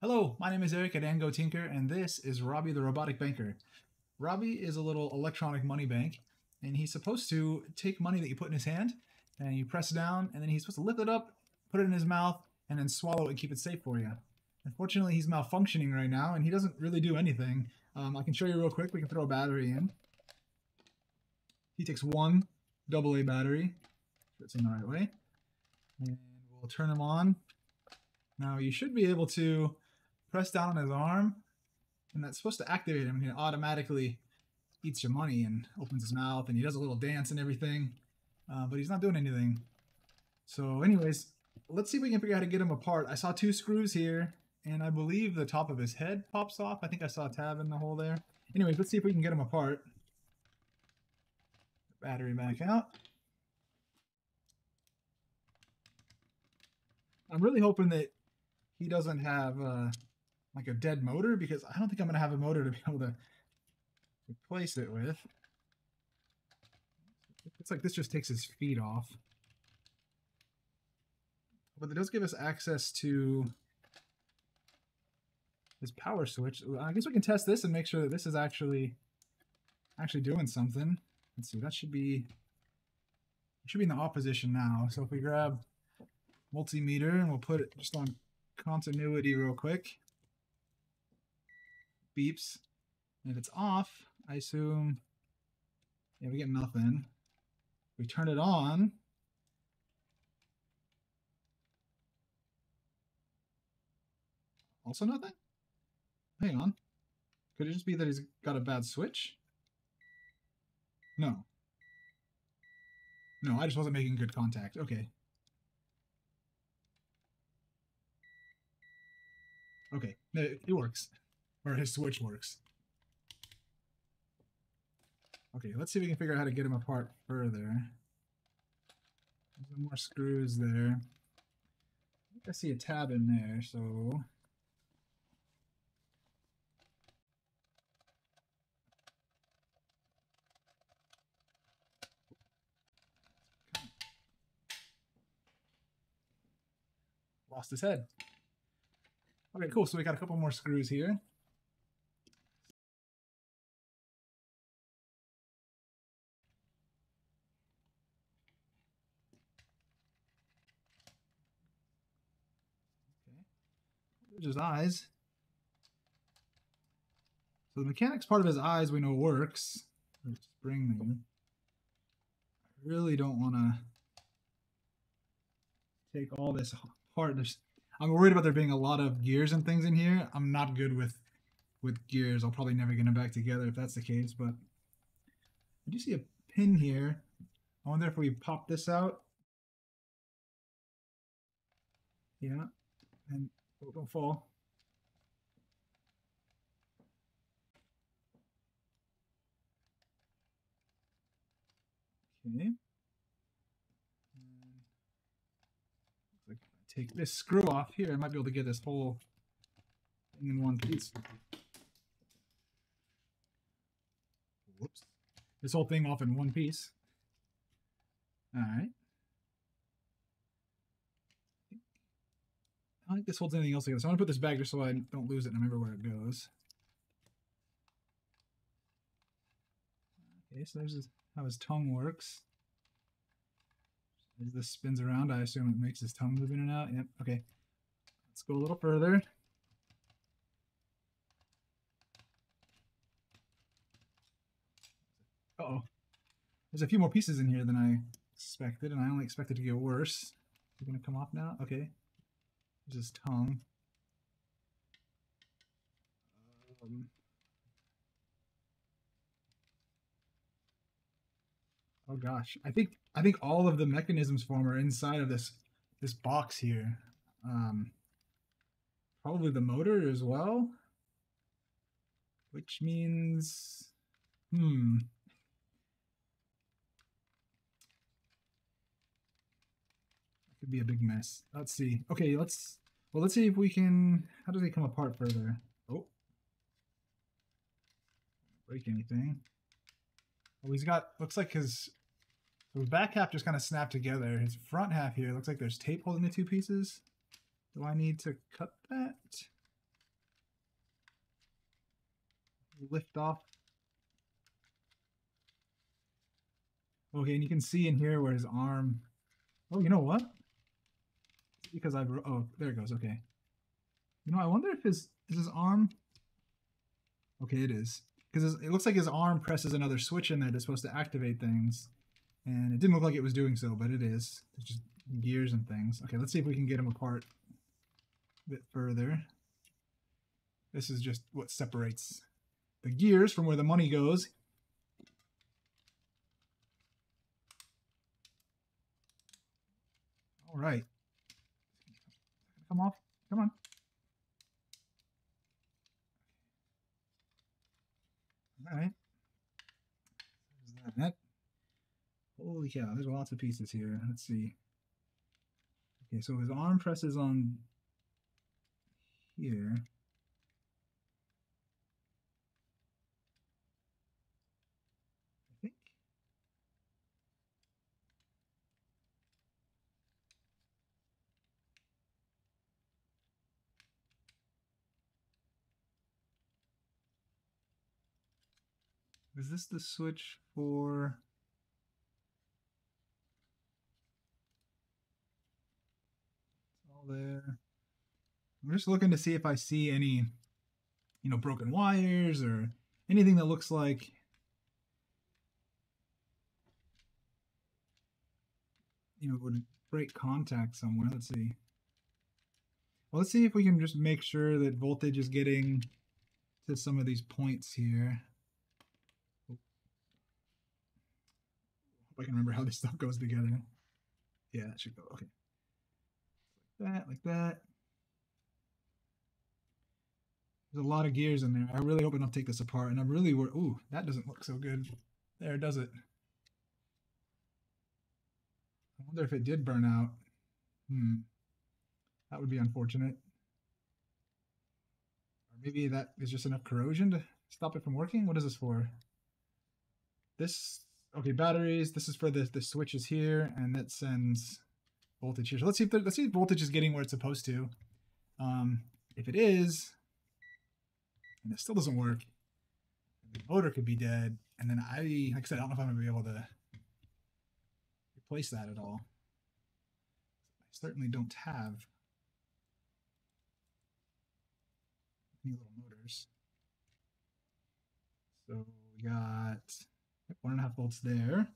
Hello, my name is Eric at Ango Tinker, and this is Robbie the Robotic Banker. Robbie is a little electronic money bank, and he's supposed to take money that you put in his hand, and you press down, and then he's supposed to lift it up, put it in his mouth, and then swallow it and keep it safe for you. Unfortunately, he's malfunctioning right now, and he doesn't really do anything. I can show you real quick. We can throw a battery in. He takes one AA battery. It's in the right way. And we'll turn him on. Now, you should be able to press down on his arm, and that's supposed to activate him. He automatically eats your money and opens his mouth, and he does a little dance and everything, but he's not doing anything. So anyways, let's see if we can figure out how to get him apart. I saw two screws here, and I believe the top of his head pops off. I think I saw a tab in the hole there. Anyways, let's see if we can get him apart. Battery back out. I'm really hoping that he doesn't have like a dead motor, because I don't think I'm going to have a motor to be able to replace it with. It's like this just takes his feet off. But it does give us access to this power switch. I guess we can test this and make sure that this is actually doing something. Let's see, that should be in the opposition now. So if we grab multimeter and we'll put it just on continuity real quick. Beeps. And if it's off, I assume, yeah, we get nothing. We turn it on. Also nothing? Hang on. Could it just be that he's got a bad switch? No. No, I just wasn't making good contact. Okay. Okay, it works. Or his switch works. Okay, let's see if we can figure out how to get him apart further. There's some more screws there. I think I see a tab in there, so... Lost his head. Okay, cool. So we got a couple more screws here. Okay. There's his eyes. So the mechanics part of his eyes we know works. There's a spring there. I really don't want to take all this apart. I'm worried about there being a lot of gears and things in here. I'm not good with gears. I'll probably never get them back together if that's the case, but I do see a pin here. I wonder if we pop this out. Yeah, and oh, don't fall. Okay. Like, take this screw off here. I might be able to get this whole thing in one piece. Whoops. This whole thing off in one piece. All right. I don't think this holds anything else together. So I'm going to put this back just so I don't lose it and remember where it goes. Okay, so there's how his tongue works. As this spins around, I assume it makes his tongue move in and out. Yep, okay. Let's go a little further. Uh-oh. There's a few more pieces in here than I expected, and I only expected to get worse. Is it going to come off now? Okay. There's his tongue. Oh gosh, I think all of the mechanisms for him are inside of this box here. Probably the motor as well, which means it could be a big mess. Let's see. Okay, let's see if we can. How does he come apart further? Oh, break anything? Oh, he's got. Looks like his back half just kind of snapped together. His front half here looks like there's tape holding the two pieces. Do I need to cut that? lift off. Okay, and you can see in here where his arm. Oh, you know what? Because I've. Oh, there it goes. Okay. You know, I wonder if is his arm. Okay, it is. Because it looks like his arm presses another switch in there that's supposed to activate things. And it didn't look like it was doing so, but it is. It's just gears and things. Okay, let's see if we can get them apart a bit further. This is just what separates the gears from where the money goes. All right. Come off. Come on. All right. There's that. Holy cow, there's lots of pieces here. Let's see. Okay, so his arm presses on here. I think. Is this the switch for... It's all there. I'm just looking to see if I see any, you know, broken wires or anything that looks like, you know, would break contact somewhere. Let's see. Well, let's see if we can just make sure that voltage is getting to some of these points here. Hope I can remember how this stuff goes together. Yeah, that should go. Okay. Like that, like that. There's a lot of gears in there. I really hope I don't take this apart. And I'm really worried. Ooh, that doesn't look so good. There, does it? I wonder if it did burn out. That would be unfortunate. Or maybe that is just enough corrosion to stop it from working. What is this for? This, okay, batteries. This is for the switches here, and that sends voltage here. So let's see if voltage is getting where it's supposed to. If it is, and it still doesn't work, the motor could be dead. And then like I said, I don't know if I'm gonna be able to replace that at all. I certainly don't have any little motors. So we got 1.5 volts there.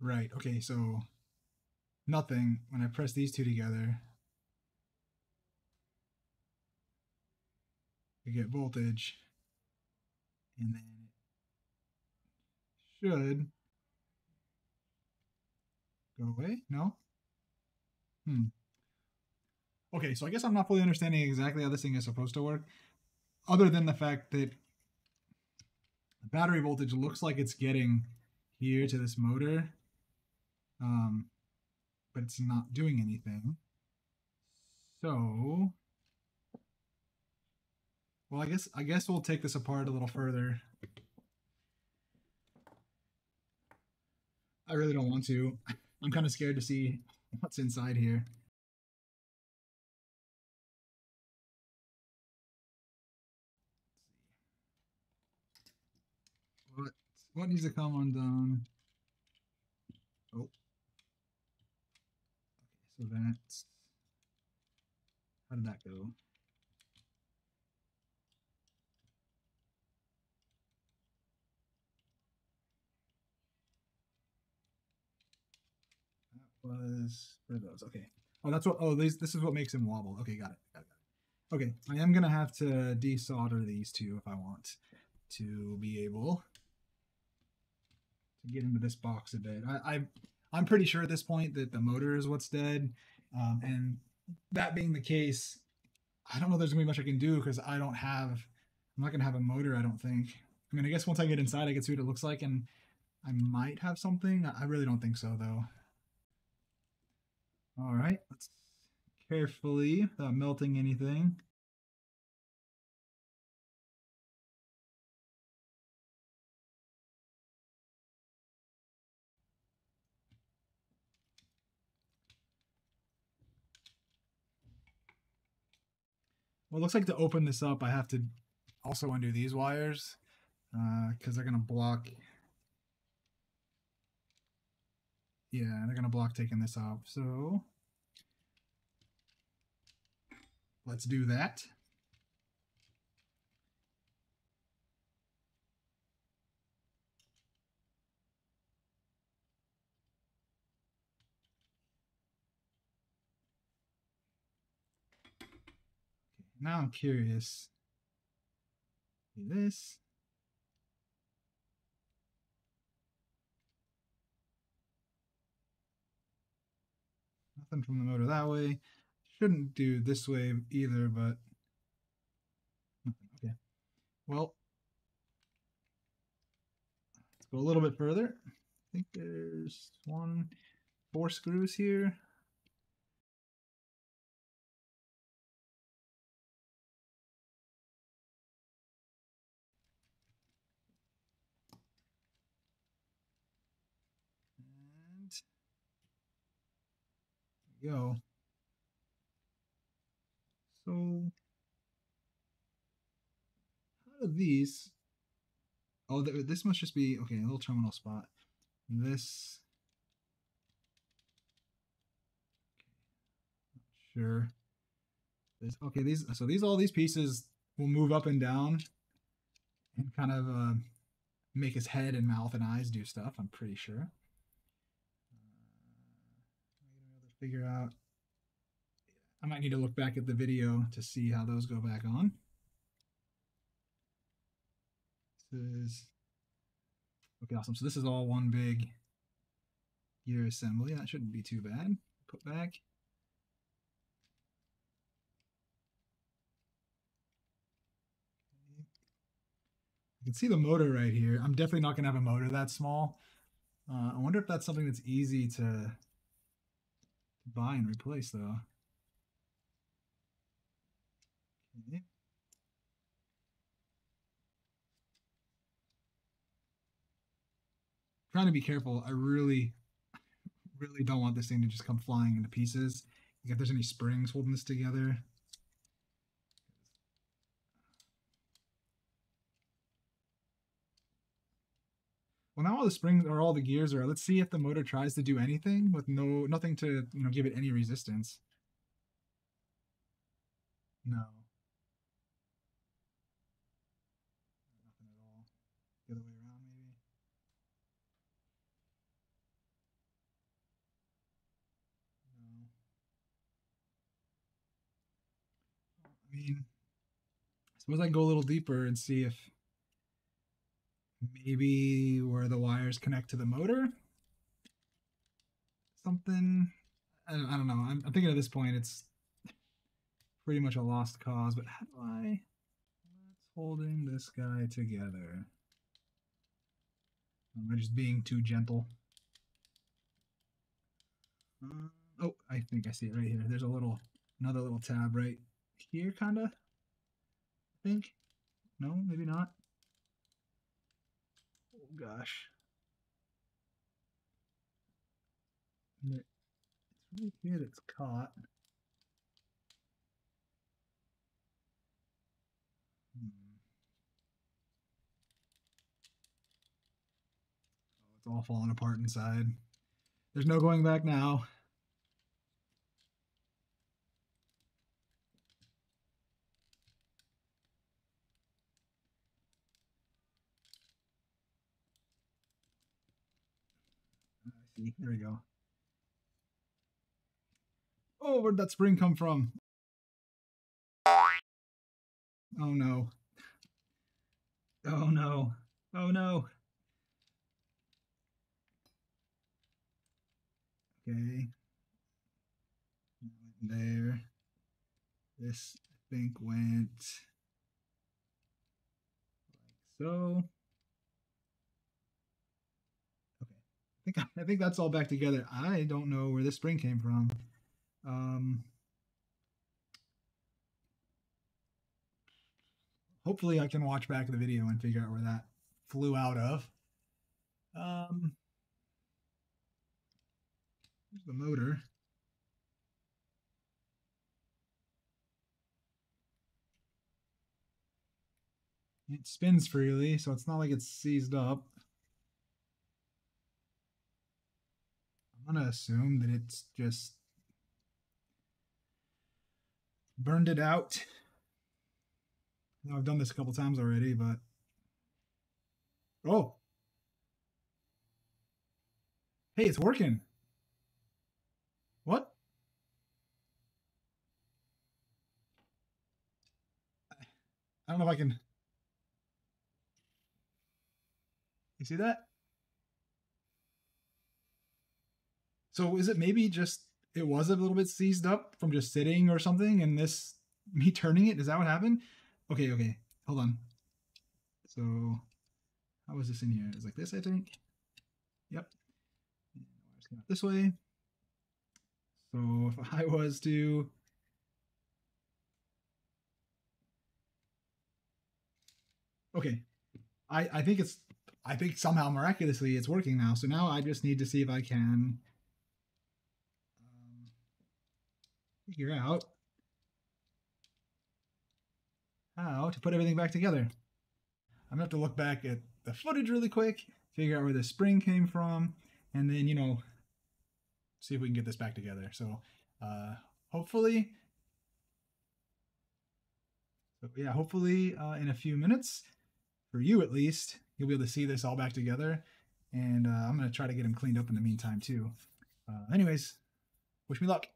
Right, okay, so nothing. When I press these two together, we get voltage, and then it should go away. No? Okay, so I guess I'm not fully understanding exactly how this thing is supposed to work, other than the fact that the battery voltage looks like it's getting here to this motor, but it's not doing anything. So, well, I guess we'll take this apart a little further. I really don't want to. I'm kind of scared to see what's inside here. What needs to come undone? Oh. Okay, so that's... How did that go? That was for those. Okay. Oh, that's what. Oh, this is what makes him wobble. Okay, got it. Okay, I am gonna have to desolder these two if I want to be able to get into this box a bit. I'm pretty sure at this point that the motor is what's dead, and that being the case, I don't know if there's gonna be much I can do because I don't have. I'm not gonna have a motor. I don't think. I mean, I guess once I get inside, I can see what it looks like, and I might have something. I really don't think so, though. All right, let's carefully, without melting anything. Well, it looks like to open this up, I have to also undo these wires because they're gonna block. Yeah, they're gonna block taking this off. So let's do that. Now I'm curious. Do this. Nothing from the motor that way. Shouldn't do this way either, but nothing. Okay. Well, let's go a little bit further. I think there's 4 screws here. And there we go. So how do these? Oh, this must just be okay. A little terminal spot. This. Sure. Okay. These all these pieces will move up and down and kind of make his head and mouth and eyes do stuff. I'm pretty sure. Figure out. I might need to look back at the video to see how those go back on. This is okay. Awesome. So this is all one big gear assembly. That shouldn't be too bad. Put back. You can see the motor right here. I'm definitely not going to have a motor that small. I wonder if that's something that's easy to buy and replace, though. Okay. Trying to be careful. I really don't want this thing to just come flying into pieces. Like if there's any springs holding this together. Well, now all the springs or all the gears are. Let's see if the motor tries to do anything with nothing to give it any resistance. No, nothing at all. The other way around, maybe. No. I mean, suppose I can go a little deeper and see if maybe where the wires connect to the motor, something. I don't know. I'm thinking at this point it's pretty much a lost cause. But how do I? What's holding this guy together? Am I just being too gentle? Oh, I think I see it right here. There's another little tab right here, kind of. I think. No, maybe not. Oh gosh. It's right here that's caught. Oh, it's all falling apart inside. There's no going back now. I see. There we go. Oh, where'd that spring come from? Oh no. Oh no. Oh no. Okay. There. This, I think, went like so. Okay. I think that's all back together. I don't know where this spring came from. Hopefully I can watch back the video and figure out where that flew out of. Here's the motor. It spins freely, so it's not like it's seized up. I'm gonna assume that it's just burned it out. I know I've done this a couple times already, but oh, hey, it's working. What? I don't know if I can. You see that? So is it maybe just it was a little bit seized up from just sitting or something, and this me turning it? Is that what happened? Okay, hold on. So how was this in here? It's like this, I think. Yep. This way. So if I was to okay, I think somehow miraculously it's working now. So now I just need to see if I can figure out how to put everything back together. I'm gonna have to look back at the footage really quick, figure out where the spring came from, and then, you know, see if we can get this back together. So hopefully in a few minutes, for you at least, you'll be able to see this all back together. And I'm going to try to get them cleaned up in the meantime too. Anyways, wish me luck.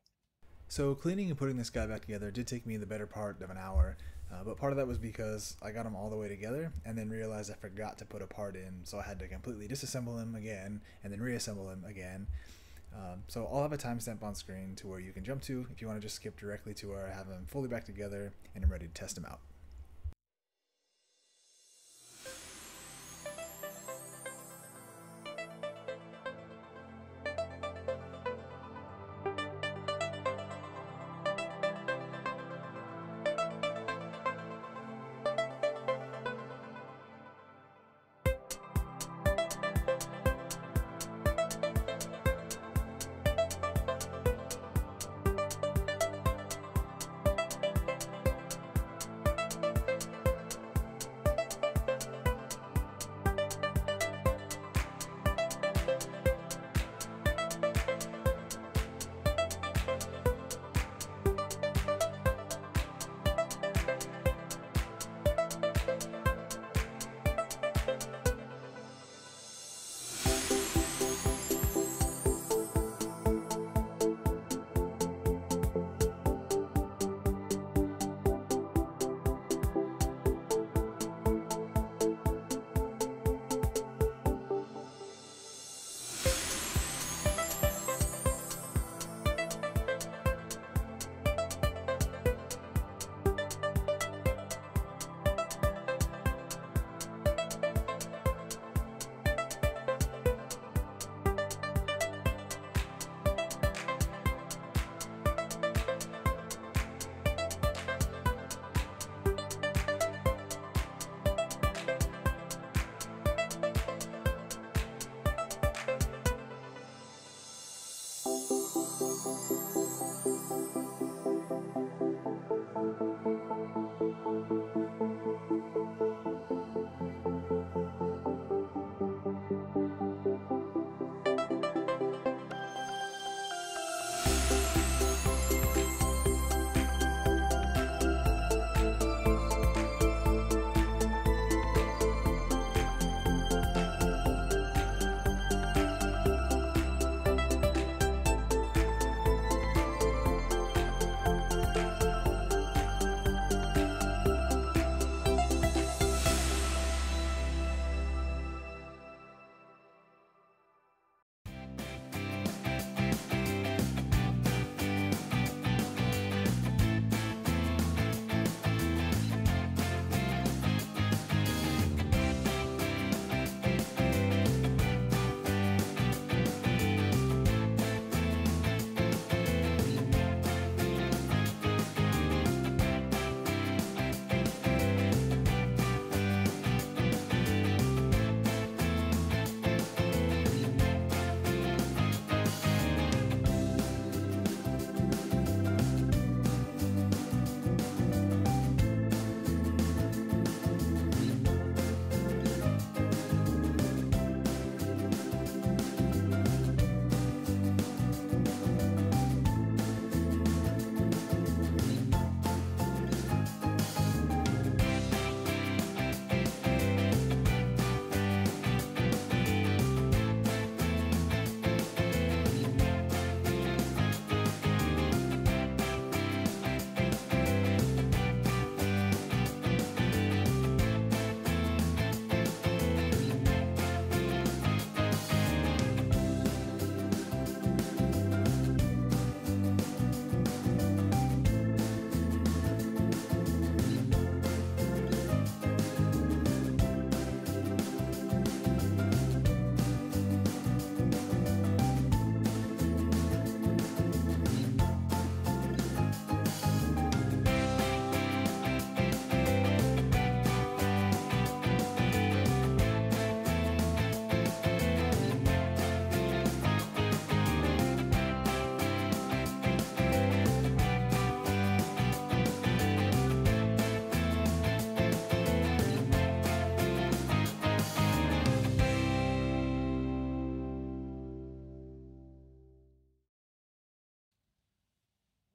So cleaning and putting this guy back together did take me the better part of an hour. But part of that was because I got them all the way together and then realized I forgot to put a part in. So I had to completely disassemble them again and then reassemble them again. So I'll have a timestamp on screen to where you can jump to if you want to just skip directly to where I have them fully back together and I'm ready to test them out.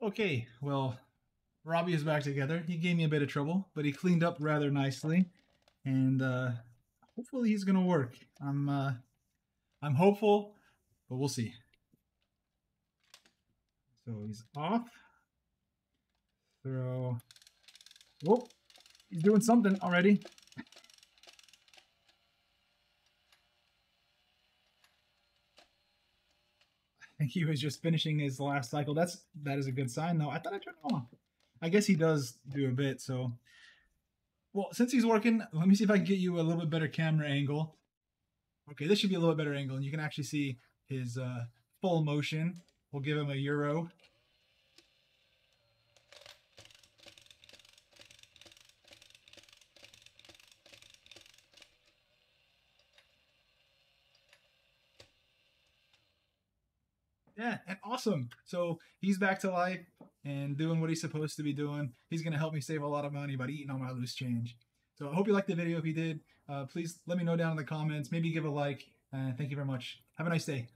Okay, well, Robbie is back together. He gave me a bit of trouble, but he cleaned up rather nicely, and hopefully he's gonna work. I'm hopeful, but we'll see. So he's off. Throw. Whoop! He's doing something already. I think he was just finishing his last cycle. That is a good sign, though. I thought I turned him off. I guess he does do a bit. So, well, since he's working, let me see if I can get you a little bit better camera angle. Okay, this should be a little bit better angle, and you can actually see his full motion. We'll give him a euro. Yeah, and awesome. So he's back to life and doing what he's supposed to be doing. He's going to help me save a lot of money by eating all my loose change. So I hope you liked the video. If you did, please let me know down in the comments. Maybe give a like. Thank you very much. Have a nice day.